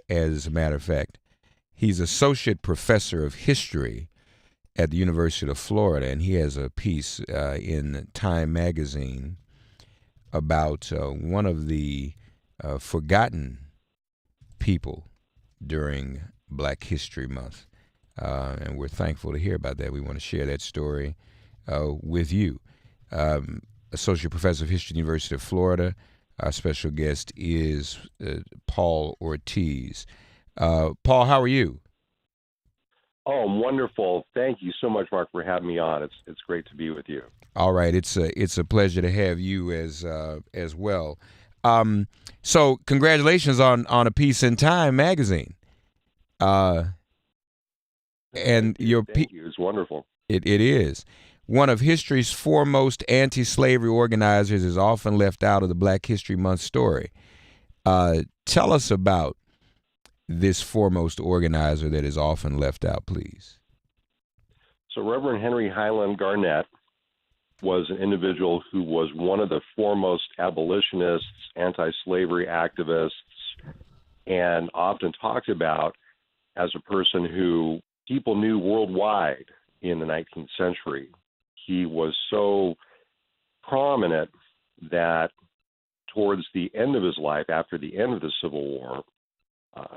as a matter of fact. He's associate professor of history at the University of Florida, and he has a piece in Time magazine about one of the forgotten people during Black History Month. And we're thankful to hear about that. We want to share that story with you. Associate Professor of History at the University of Florida. Our special guest is Paul Ortiz. Paul, how are you? Oh, wonderful. Thank you so much, Mark, for having me on. It's great to be with you. All right, it's a pleasure to have you as well. So congratulations on a piece in Time magazine. And Thank you. It's wonderful. It is. One of history's foremost anti-slavery organizers is often left out of the Black History Month story. Tell us about this foremost organizer that is often left out, please. So Reverend Henry Highland Garnet was an individual who was one of the foremost abolitionists, anti-slavery activists, and often talked about as a person who people knew worldwide in the 19th century. He was so prominent that towards the end of his life, after the end of the Civil War,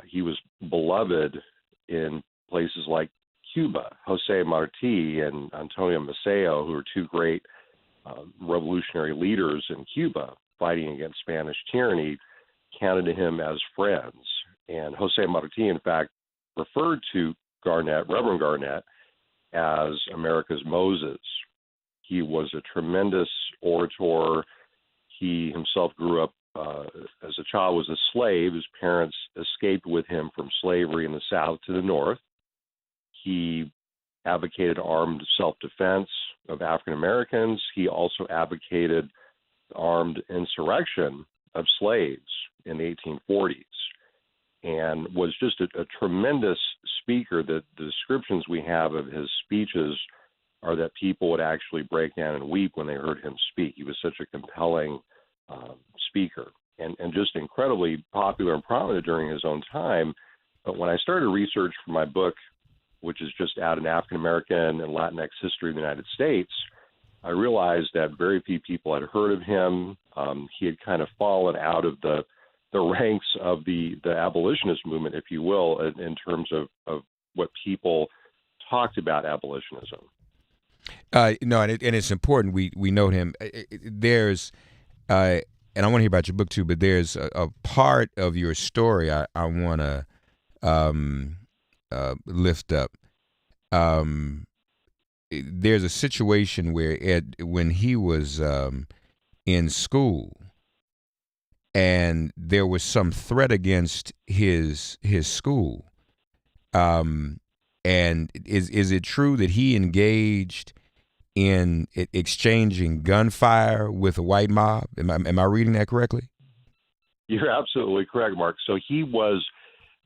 he was beloved in places like Cuba. Jose Marti and Antonio Maceo, who were two great revolutionary leaders in Cuba fighting against Spanish tyranny, counted him as friends. And Jose Marti, in fact, referred to Garnet, Reverend Garnet, as America's Moses. He was a tremendous orator. He himself grew up as a child, was a slave. His parents escaped with him from slavery in the South to the North. He advocated armed self-defense of African Americans. He also advocated armed insurrection of slaves in the 1840s and was just a tremendous speaker. The descriptions we have of his speeches are that people would actually break down and weep when they heard him speak. He was such a compelling speaker and just incredibly popular and prominent during his own time. But when I started research for my book, which is just out in African American and Latinx history of the United States, I realized that very few people had heard of him. He had kind of fallen out of the ranks of the abolitionist movement, if you will, in terms of what people talked about abolitionism. No, and it's important we note him. There's, and I want to hear about your book too, but there's a part of your story I want to lift up. There's a situation where when he was in school, and there was some threat against his school. And is it true that he engaged in exchanging gunfire with a white mob? Am I reading that correctly? You're absolutely correct, Mark. So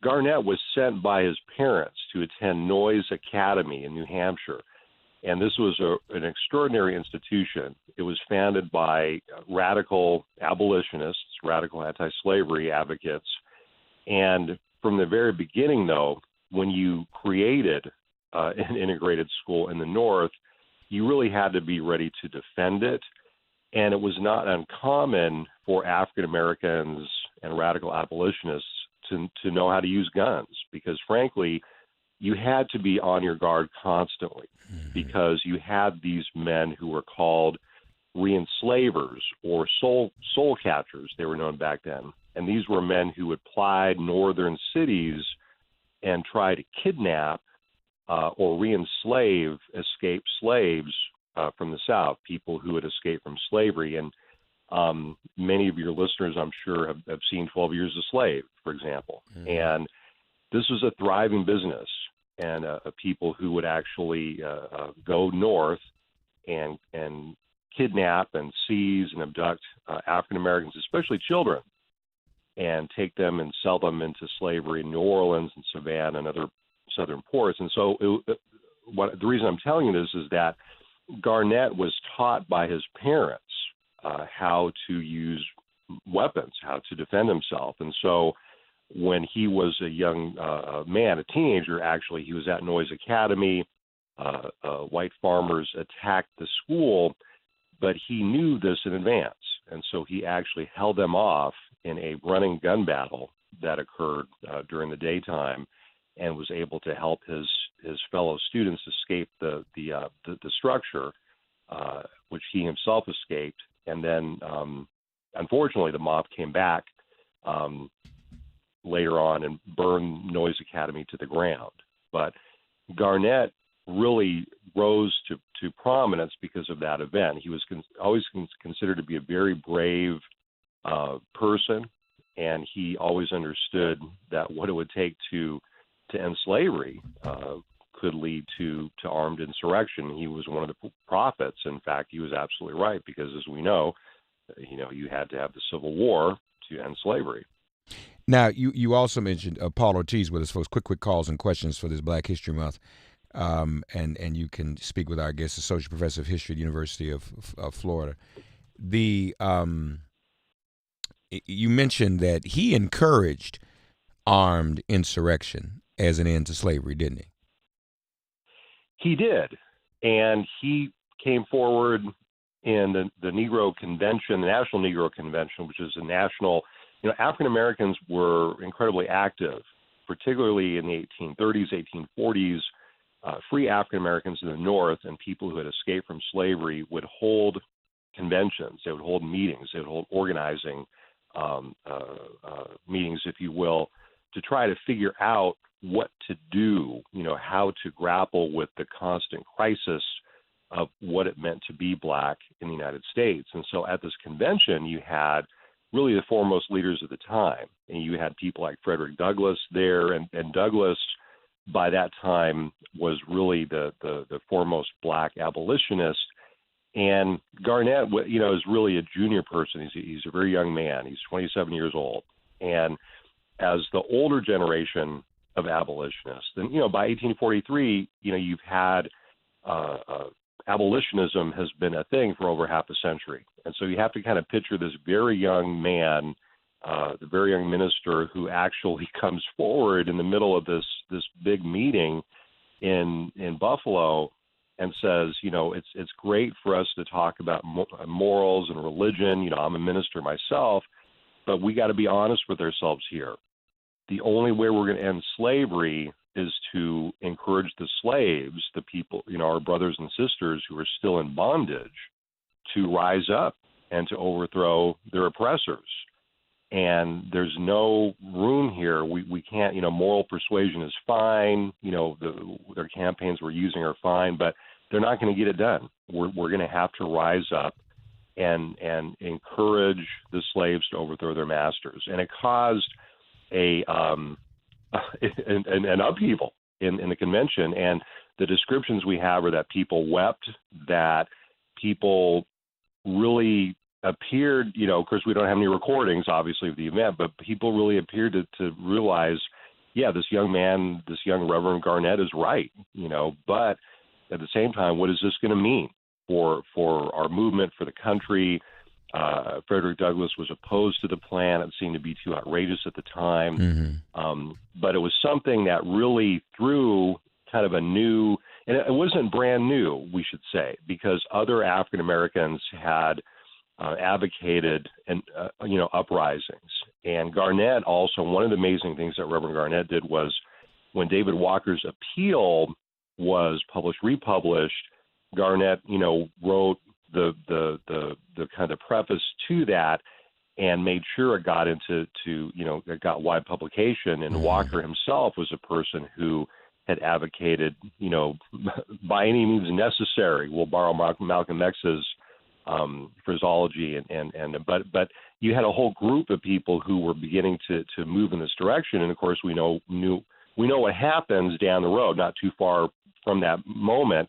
Garnet was sent by his parents to attend Noyes Academy in New Hampshire. And this was an extraordinary institution. It was founded by radical abolitionists, radical anti-slavery advocates. And from the very beginning, though, when you created an integrated school in the North, you really had to be ready to defend it. And it was not uncommon for African Americans and radical abolitionists to know how to use guns, because frankly, you had to be on your guard constantly, because you had these men who were called re-enslavers or soul catchers, they were known back then. And these were men who would ply northern cities and try to kidnap or re-enslave escaped slaves from the South, people who had escaped from slavery. And many of your listeners, I'm sure, have seen 12 Years a Slave, for example. And this was a thriving business, and people who would actually go north and kidnap and seize and abduct African Americans, especially children, and take them and sell them into slavery in New Orleans and Savannah and other southern ports. And so the reason I'm telling you this is that Garnet was taught by his parents how to use weapons, how to defend himself. And so when he was a young man, a teenager, actually, he was at Noyes Academy. White farmers attacked the school, but he knew this in advance. And so he actually held them off in a running gun battle that occurred during the daytime, and was able to help his fellow students escape the structure, which he himself escaped. And then, unfortunately, the mob came back later on and burned Noyes Academy to the ground. But Garnett really rose to prominence because of that event. He was always considered to be a very brave person, and he always understood that what it would take to end slavery could lead to armed insurrection. He was one of the prophets. In fact, he was absolutely right, because as we know, you had to have the Civil War to end slavery. Now, you also mentioned Paul Ortiz with us, folks. Quick calls and questions for this Black History Month. And you can speak with our guest, Associate Professor of History at the University of Florida. You mentioned that he encouraged armed insurrection as an end to slavery, didn't he? He did, and he came forward in the Negro Convention, the National Negro Convention, which is a national. African Americans were incredibly active, particularly in the 1830s, 1840s. Free African Americans in the North and people who had escaped from slavery would hold conventions. They would hold meetings. They would hold organizing meetings, if you will, to try to figure out what to do, how to grapple with the constant crisis of what it meant to be Black in the United States. And so at this convention, you had really the foremost leaders of the time. And you had people like Frederick Douglass there, and Douglass, by that time, was really the foremost Black abolitionist. And Garnett, is really a junior person. He's a very young man. He's 27 years old. And as the older generation of abolitionists, and, by 1843, you've had abolitionism has been a thing for over half a century. And so you have to kind of picture this very young man, the very young minister, who actually comes forward in the middle of this big meeting in Buffalo and says, it's great for us to talk about morals and religion. I'm a minister myself, but we got to be honest with ourselves here. The only way we're going to end slavery is to encourage the slaves, the people, our brothers and sisters who are still in bondage, to rise up and to overthrow their oppressors. And there's no room here. We can't, moral persuasion is fine. Their campaigns we're using are fine, but they're not going to get it done. We're going to have to rise up and encourage the slaves to overthrow their masters. And it caused an upheaval in the convention. And the descriptions we have are that people wept, that people really appeared, of course, we don't have any recordings, obviously, of the event, but people really appeared to realize, yeah, this young man, this young Reverend Garnett is right, but at the same time, what is this going to mean for our movement, for the country? Frederick Douglass was opposed to the plan. It seemed to be too outrageous at the time. Mm-hmm. But it was something that really threw kind of a new, and it wasn't brand new, we should say, because other African Americans had advocated uprisings. And Garnett also, one of the amazing things that Reverend Garnett did was when David Walker's appeal was republished, Garnett, wrote the kind of preface to that and made sure it got it got wide publication. And Walker himself was a person who had advocated, by any means necessary, we'll borrow Malcolm X's phraseology, but you had a whole group of people who were beginning to move in this direction. And of course, we know what happens down the road, not too far from that moment.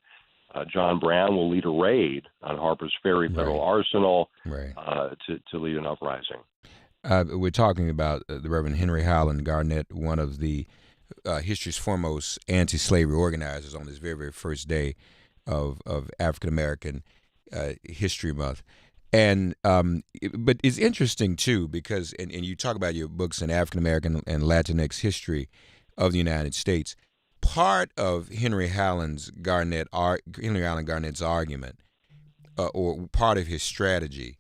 John Brown will lead a raid on Harper's Ferry Federal Arsenal to lead an uprising. We're talking about the Reverend Henry Highland Garnet, one of the history's foremost anti-slavery organizers on this very, very first day of African American History Month. And but it's interesting too because and you talk about your books in African American and Latinx history of the United States. Part of Henry Highland Garnet's argument, or part of his strategy,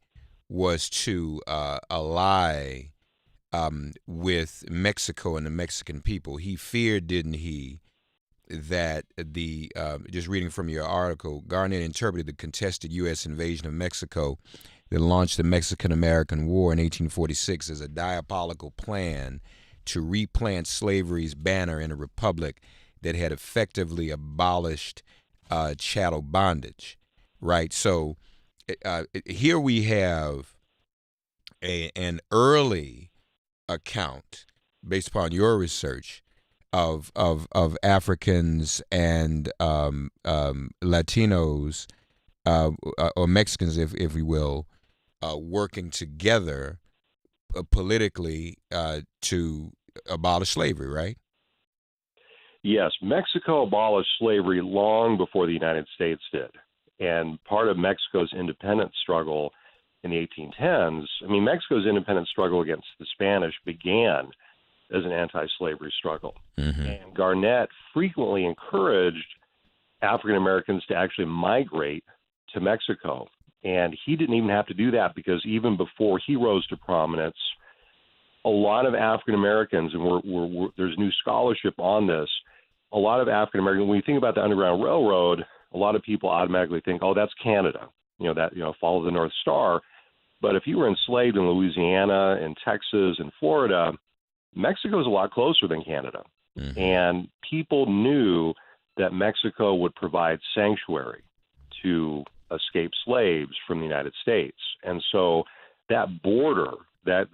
was to ally with Mexico and the Mexican people. He feared, didn't he, that the just reading from your article, Garnett interpreted the contested U.S. invasion of Mexico that launched the Mexican-American War in 1846 as a diabolical plan to replant slavery's banner in a republic that had effectively abolished chattel bondage. Right. So here we have an early account based upon your research of Africans and Latinos or Mexicans, if we will, working together politically to abolish slavery, right? Yes, Mexico abolished slavery long before the United States did. And part of Mexico's independence struggle in the 1810s, I mean, Mexico's independence struggle against the Spanish began as an anti-slavery struggle. Mm-hmm. And Garnett frequently encouraged African Americans to actually migrate to Mexico. And he didn't even have to do that because even before he rose to prominence, a lot of African Americans, and there's new scholarship on this, a lot of African Americans, when you think about the Underground Railroad, a lot of people automatically think, oh, that's Canada, follow the North Star. But if you were enslaved in Louisiana and Texas and Florida, Mexico is a lot closer than Canada. Mm-hmm. And people knew that Mexico would provide sanctuary to escaped slaves from the United States. And so that border, this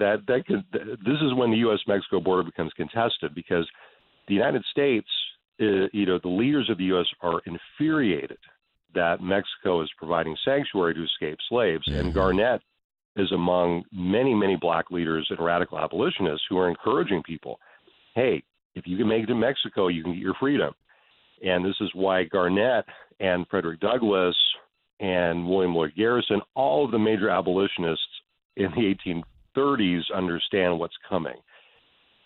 is when the U.S.-Mexico border becomes contested because the United States, the leaders of the U.S. are infuriated that Mexico is providing sanctuary to escaped slaves. Mm-hmm. And Garnett is among many, many black leaders and radical abolitionists who are encouraging people, hey, if you can make it to Mexico, you can get your freedom. And this is why Garnett and Frederick Douglass and William Lloyd Garrison, all of the major abolitionists in the 1830s understand what's coming.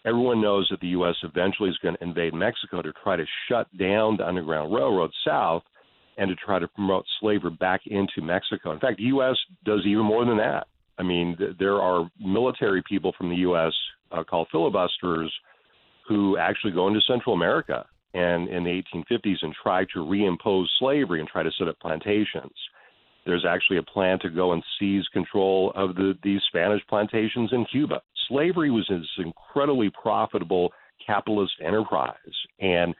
Everyone knows that the U.S. eventually is going to invade Mexico to try to shut down the Underground Railroad south and to try to promote slavery back into Mexico. In fact, the U.S. does even more than that. I mean, there are military people from the U.S. Called filibusters who actually go into Central America and in the 1850s and try to reimpose slavery and try to set up plantations. There's actually a plan to go and seize control of these Spanish plantations in Cuba. Slavery was this incredibly profitable capitalist enterprise, and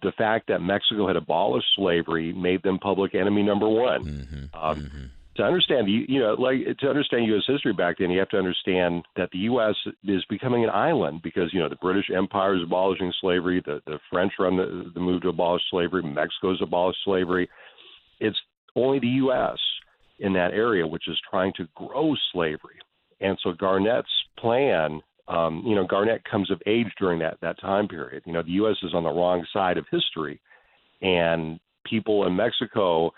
the fact that Mexico had abolished slavery made them public enemy number one. Mm-hmm. To understand, to understand U.S. history back then, you have to understand that the U.S. is becoming an island because, the British Empire is abolishing slavery, the French are on the move to abolish slavery, Mexico's abolished slavery. It's only the U.S. in that area which is trying to grow slavery. And so Garnett's plan, Garnett comes of age during that time period. The U.S. is on the wrong side of history, and people in Mexico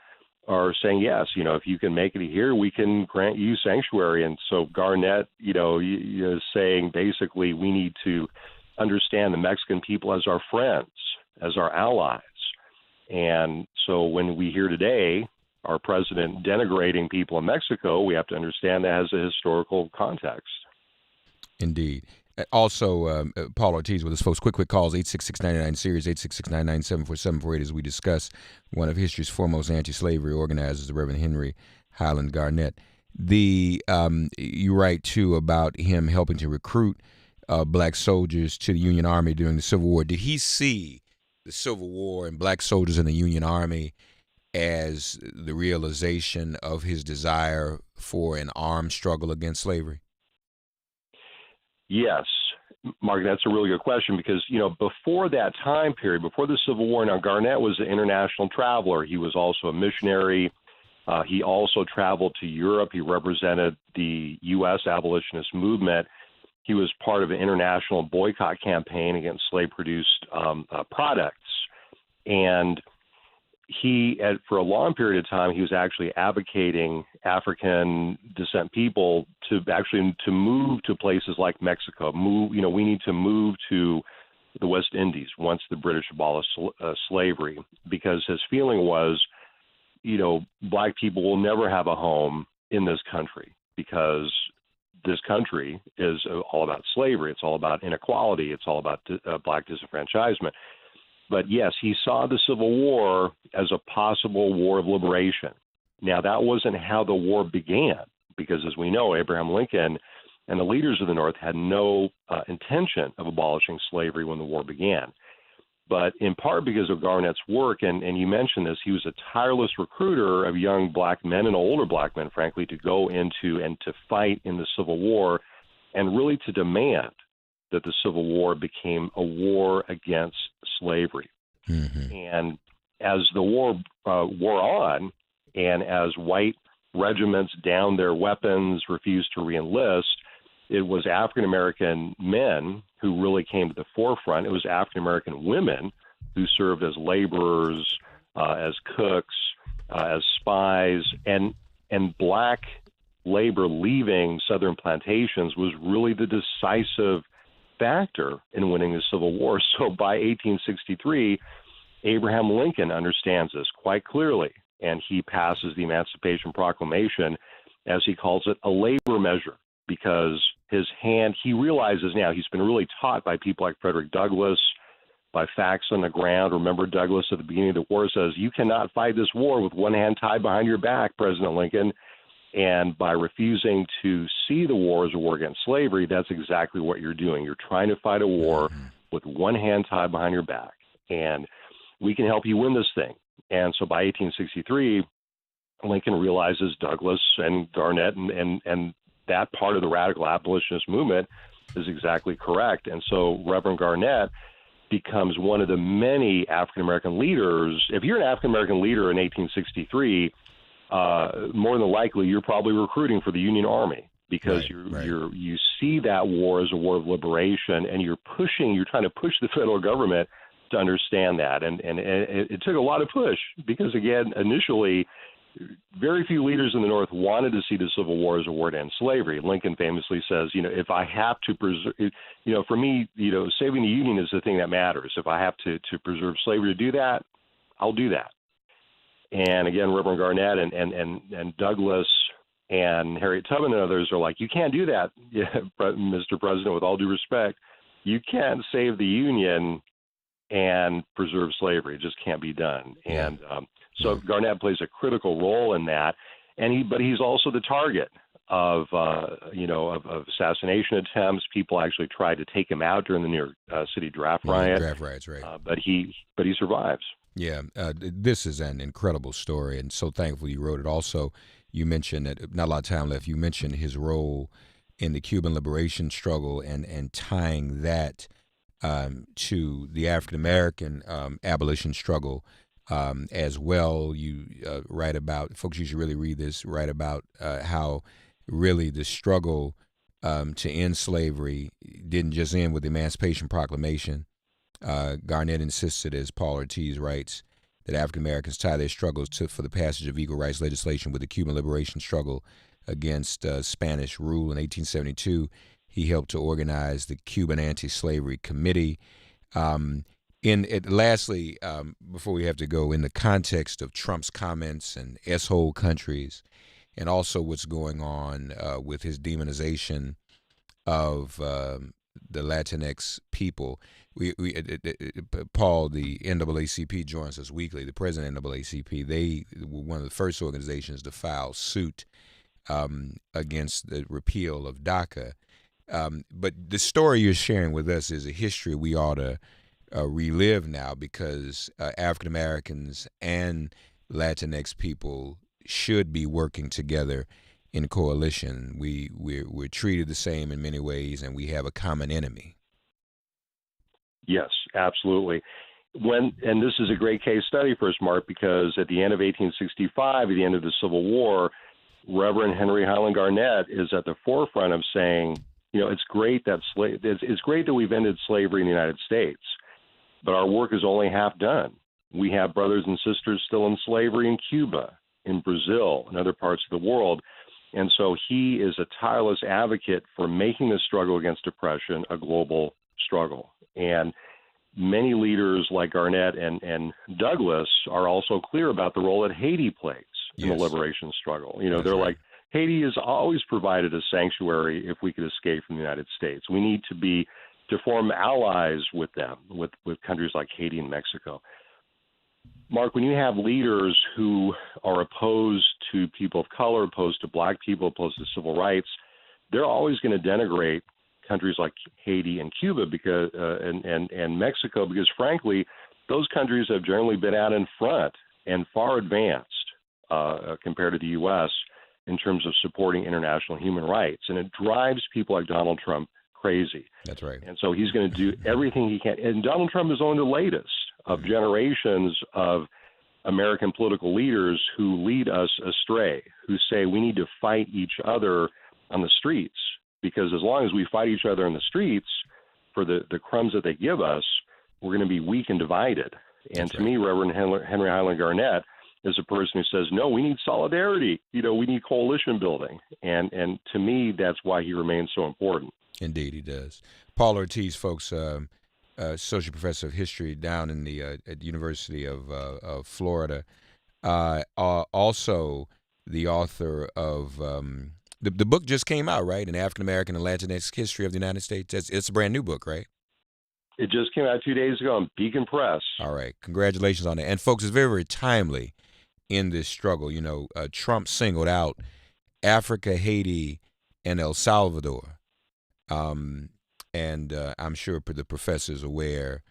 are saying, yes, if you can make it here, we can grant you sanctuary. And so Garnett, is saying basically we need to understand the Mexican people as our friends, as our allies. And so when we hear today our president denigrating people in Mexico, we have to understand that has a historical context. Indeed. Also, Paul Ortiz with us, folks. Quick calls, 866-99-SERIES, 866-997-4748, as we discuss one of history's foremost anti-slavery organizers, the Reverend Henry Highland Garnet. You write, too, about him helping to recruit black soldiers to the Union Army during the Civil War. Did he see the Civil War and black soldiers in the Union Army as the realization of his desire for an armed struggle against slavery? Yes, Mark, that's a really good question because, before that time period, before the Civil War, now Garnett was an international traveler. He was also a missionary. He also traveled to Europe. He represented the U.S. abolitionist movement. He was part of an international boycott campaign against slave-produced products. And for a long period of time, he was actually advocating African descent people to move to places like Mexico. We need to move to the West Indies once the British abolished slavery, because his feeling was, black people will never have a home in this country because this country is all about slavery. It's all about inequality. It's all about black disenfranchisement. But yes, he saw the Civil War as a possible war of liberation. Now, that wasn't how the war began, because as we know, Abraham Lincoln and the leaders of the North had no intention of abolishing slavery when the war began. But in part because of Garnett's work, and you mentioned this, he was a tireless recruiter of young black men and older black men, frankly, to go into and to fight in the Civil War and really to demand that the Civil War became a war against slavery. Mm-hmm. And as the war wore on, and as white regiments downed their weapons, refused to reenlist, it was African-American men who really came to the forefront. It was African-American women who served as laborers, as cooks, as spies, and black labor leaving Southern plantations was really the decisive factor in winning the Civil War. So by 1863, Abraham Lincoln understands this quite clearly, and he passes the Emancipation Proclamation, as he calls it, a labor measure, because he realizes now, he's been really taught by people like Frederick Douglass, by facts on the ground. Remember, Douglass at the beginning of the war says, "You cannot fight this war with one hand tied behind your back, President Lincoln." And by refusing to see the war as a war against slavery, that's exactly what you're doing. You're trying to fight a war with one hand tied behind your back. And we can help you win this thing. And so by 1863, Lincoln realizes Douglass and Garnett and that part of the radical abolitionist movement is exactly correct. And so Reverend Garnett becomes one of the many African-American leaders. If you're an African-American leader in 1863, more than likely, you're probably recruiting for the Union Army, because you see that war as a war of liberation, and you're trying to push the federal government to understand that. And it took a lot of push, because, again, initially, very few leaders in the North wanted to see the Civil War as a war to end slavery. Lincoln famously says, if I have to preserve, for me, saving the Union is the thing that matters. If I have to preserve slavery to do that, I'll do that. And again, Reverend Garnett and Douglass and Harriet Tubman and others are like, you can't do that, Mr. President, with all due respect. You can't save the Union and preserve slavery. It just can't be done. And so Garnett plays a critical role in that. But he's also the target of assassination attempts. People actually tried to take him out during the New York City draft riot. Draft riots, right? But he survives. Yeah, this is an incredible story, and so thankful you wrote it. Also, you mentioned that, not a lot of time left, you mentioned his role in the Cuban liberation struggle and tying that to the African-American abolition struggle as well. You write about, folks, you should really read this, write about how really the struggle to end slavery didn't just end with the Emancipation Proclamation. Garnett insisted, as Paul Ortiz writes, that African Americans tie their struggles for the passage of equal rights legislation with the Cuban liberation struggle against Spanish rule. In 1872, he helped to organize the Cuban Anti-Slavery Committee. Lastly, before we have to go, in the context of Trump's comments and S-hole countries, and also what's going on with his demonization of the Latinx people, Paul, the NAACP, joins us weekly. The president of NAACP, they were one of the first organizations to file suit against the repeal of DACA. But the story you're sharing with us is a history we ought to relive now, because African Americans and Latinx people should be working together in coalition. We're treated the same in many ways, and we have a common enemy. Yes, absolutely. And this is a great case study for us, Mark, because at the end of 1865, at the end of the Civil War, Reverend Henry Highland Garnet is at the forefront of saying, it's great that it's great that we've ended slavery in the United States, but our work is only half done. We have brothers and sisters still in slavery in Cuba, in Brazil, and other parts of the world. And so he is a tireless advocate for making the struggle against oppression a global struggle. And many leaders like Garnett and Douglas are also clear about the role that Haiti plays in the liberation struggle. You know, That's they're right. like, Haiti has always provided a sanctuary if we could escape from the United States. We need to form allies with them, with countries like Haiti and Mexico. Mark, when you have leaders who are opposed to people of color, opposed to black people, opposed to civil rights, they're always going to denigrate countries like Haiti and Cuba because and Mexico, because frankly, those countries have generally been out in front and far advanced compared to the U.S. in terms of supporting international human rights, and it drives people like Donald Trump crazy. That's right. And so he's going to do everything he can. And Donald Trump is only the latest of generations of American political leaders who lead us astray, who say we need to fight each other on the streets, because as long as we fight each other in the streets for the crumbs that they give us, we're going to be weak and divided. And to me, Reverend Henry Highland Garnet is a person who says, no, we need solidarity. You know, we need coalition building. And to me, that's why he remains so important. Indeed, he does. Paul Ortiz, folks, associate professor of history down in the at the University of Florida, also the author of the book just came out, right? An African American and Latinx History of the United States. It's a brand new book, right? It just came out 2 days ago on Beacon Press. All right, congratulations on that. And folks, it's very, very timely in this struggle. You know, Trump singled out Africa, Haiti, and El Salvador. And I'm sure the professor's aware.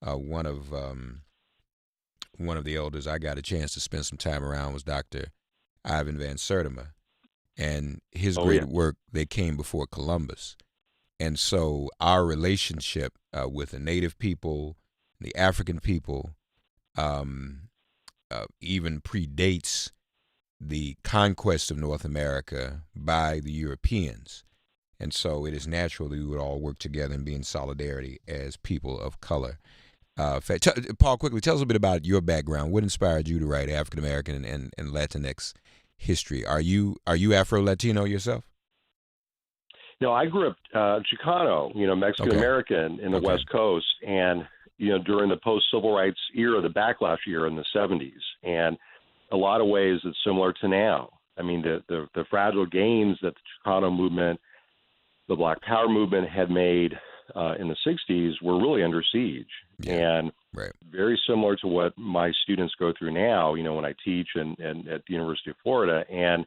One of the elders I got a chance to spend some time around was Dr. Ivan Van Sertima, and his great work. They came before Columbus, and so our relationship with the Native people, the African people, even predates the conquest of North America by the Europeans. And so it is natural that we would all work together and be in solidarity as people of color. Paul, quickly, tell us a bit about your background. What inspired you to write African American and Latinx history? Are you Afro-Latino yourself? No, I grew up Chicano, Mexican American in the West Coast, and during the post-civil rights era, the backlash era in the 70s, and a lot of ways it's similar to now. I mean, the fragile gains that the Chicano movement, the Black Power movement had made in the 60s were really under siege, and very similar to what my students go through now, when I teach and at the University of Florida. And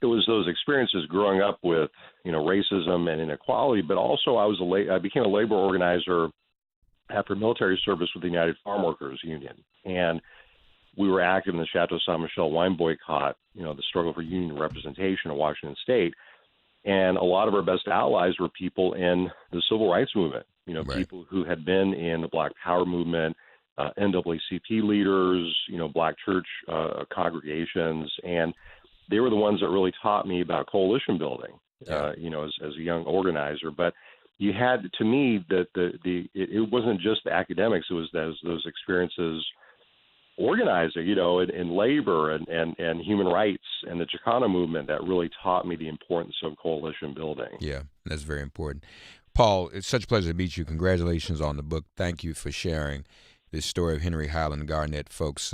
it was those experiences growing up with, racism and inequality, but also I became a labor organizer after military service with the United Farm Workers Union. And we were active in the Chateau Saint Michel wine boycott, the struggle for union representation in Washington State. And a lot of our best allies were people in the civil rights movement, people who had been in the Black Power movement, NAACP leaders, Black church congregations. And they were the ones that really taught me about coalition building, as a young organizer. But you had, to me, that it wasn't just the academics; it was those experiences organizing, in labor and human rights and the Chicano movement that really taught me the importance of coalition building. Yeah, that's very important. Paul, it's such a pleasure to meet you. Congratulations on the book. Thank you for sharing this story of Henry Highland Garnet, folks.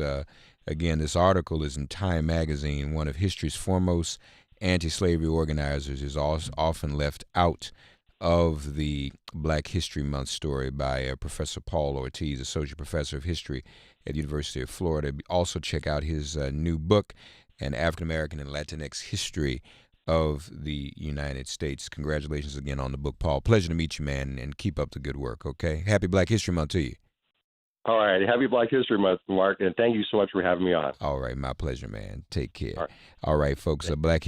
Again, this article is in Time magazine. One of history's foremost anti-slavery organizers is often left out of the Black History Month story by Professor Paul Ortiz, Associate Professor of History at the University of Florida. Also check out his new book, An African American and Latinx History of the United States. Congratulations again on the book, Paul. Pleasure to meet you, man, and keep up the good work, okay? Happy Black History Month to you. All right. Happy Black History Month, Mark, and thank you so much for having me on. All right. My pleasure, man. Take care. All right, folks. Black